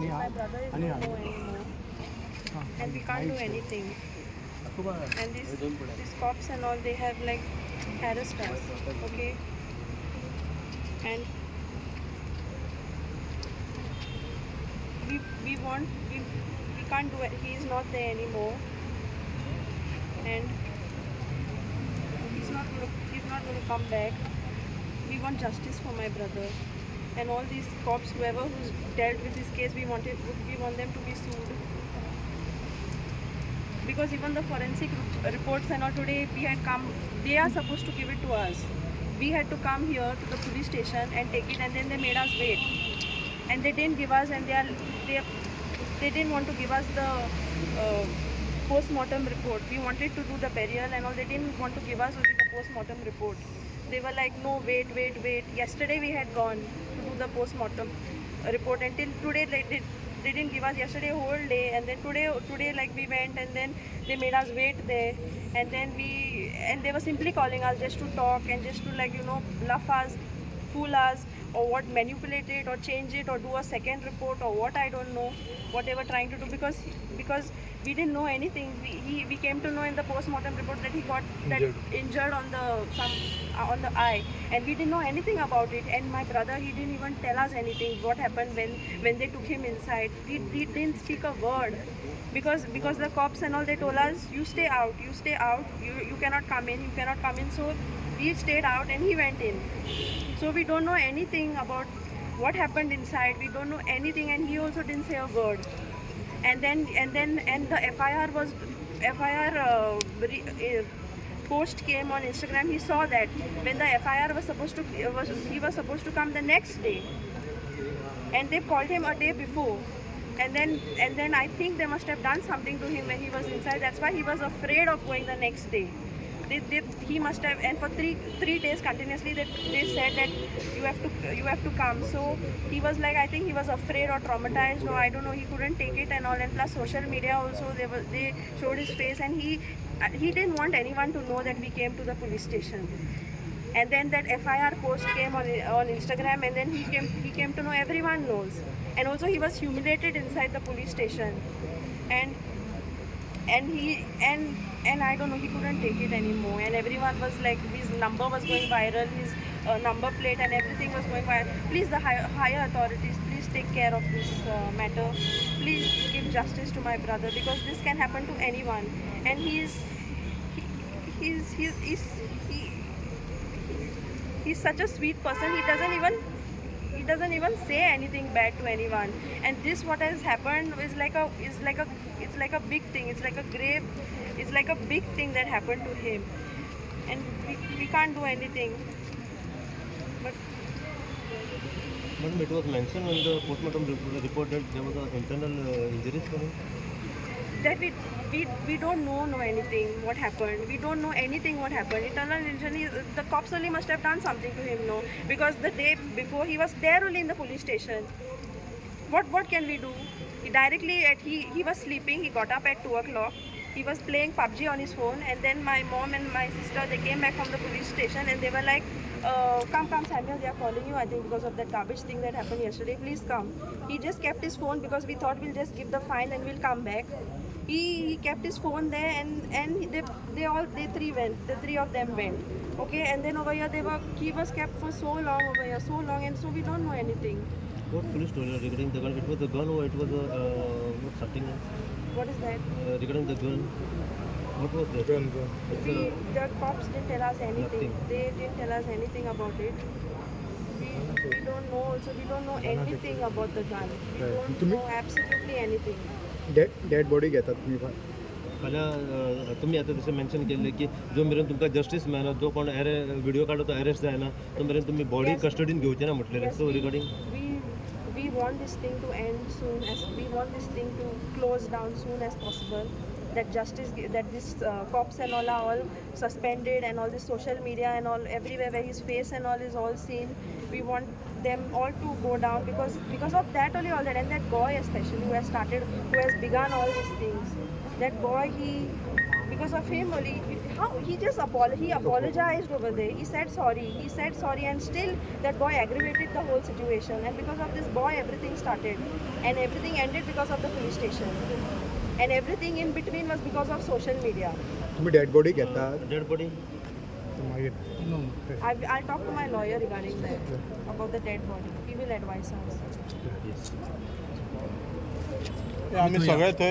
My brother is not know anymore, and we can't do anything. And these cops and all, they have like harassed us, okay? And we can't do it. He is not there anymore, and he's not going to come back. We want justice for my brother, and all these cops, whoever who's dealt with this case, we want them to be sued. Because even the forensic reports and all, today we had come, they are supposed to give it to us. We had to come here to the police station and take it, and then they made us wait. And they didn't give us, and they didn't want to give us the post-mortem report. We wanted to do the burial and all. They didn't want to give us only the post-mortem report. They were like, no, wait. Yesterday we had gone to do the post-mortem report, until today they didn't give us. Yesterday whole day, and then today like we went, and then they made us wait there, and then they were simply calling us just to talk and just to, like, bluff us, fool us, or what, manipulate it or change it or do a second report or what, I don't know what they were trying to do, because we didn't know anything. We came to know in the post-mortem report that he got injured on the eye, and we didn't know anything about it. And my brother, he didn't even tell us anything what happened when they took him inside. He didn't speak a word, because the cops and all, they told us, you stay out, you cannot come in. So we stayed out and he went in. So we don't know anything about what happened inside. We don't know anything, and he also didn't say a word. And the FIR post came on Instagram. He saw that when the FIR was supposed to come the next day, and they called him a day before. And then I think they must have done something to him when he was inside. That's why he was afraid of going the next day. He must have, and for three days continuously they said that you have to come. So he was like, I think he was afraid or traumatized, or I don't know, he couldn't take it and all. And plus social media also, they showed his face, and he didn't want anyone to know that we came to the police station. And then that FIR post came on Instagram, and then he came to know, everyone knows. And also he was humiliated inside the police station, and I don't know, he couldn't take it anymore. And everyone was like, his number was going viral, his number plate and everything was going viral. Please, the higher authorities, please take care of this matter. Please give justice to my brother, because this can happen to anyone. And he's such a sweet person. He doesn't even say anything bad to anyone. And this, what has happened, is like a big thing. It's like a big thing that happened to him, and we can't do anything. But Madam, it was mentioned in the postmortem report that there was internal injuries for him. That we don't know anything what happened. We don't know anything what happened. Internal injury, the cops only must have done something to him, no? Because the day before he was there only in the police station. What can we do? He was sleeping. He got up at 2 o'clock. He was playing PUBG on his phone, and then my mom and my sister, they came back from the police station, and they were like, come Samuel, they are calling you, I think because of that garbage thing that happened yesterday, please come. He just kept his phone, because we thought we'll just give the fine and we'll come back. He kept his phone there, and they three of them went. Okay, and then over here he was kept for so long over here, and so we don't know anything. What police told you regarding the gun? It was a gun, or it was something else? What is that? Regarding the gun, what was that? Gun. The cops didn't tell us anything. Nothing. They didn't tell us anything about it. We don't know. Also, we don't know anything about the gun. We don't know absolutely anything. Dead body घेतात तुम्ही फाल्यां तुम्ही आता जसं mention केलें की जो मेरेन तुमकां जस्टीस मेळना, जो कोण व्हिडिओ काढलो तो अरेस्ट जायना, तो मेरेन तुम्ही बॉडी कस्टडीन घेवचे ना म्हटलेलें. So regarding we want this thing to end soon, we want this thing to close down soon as possible. That justice, that this cops and all are all suspended, and all this social media and all, everywhere where his face and all is all seen. We want them all to go down, because of that only, all that. And that boy especially, who has begun all these things. That boy, Because of him only, how he just apologized over there. He said sorry, and still that boy aggravated the whole situation. And because of this boy, everything started, and everything ended because of the police station, and everything in between was because of social media. तुम्ही dead body घेता dead body I'll talk to my lawyer regarding that, about the dead body. He will advise us. Yes आम्ही सगळे थंय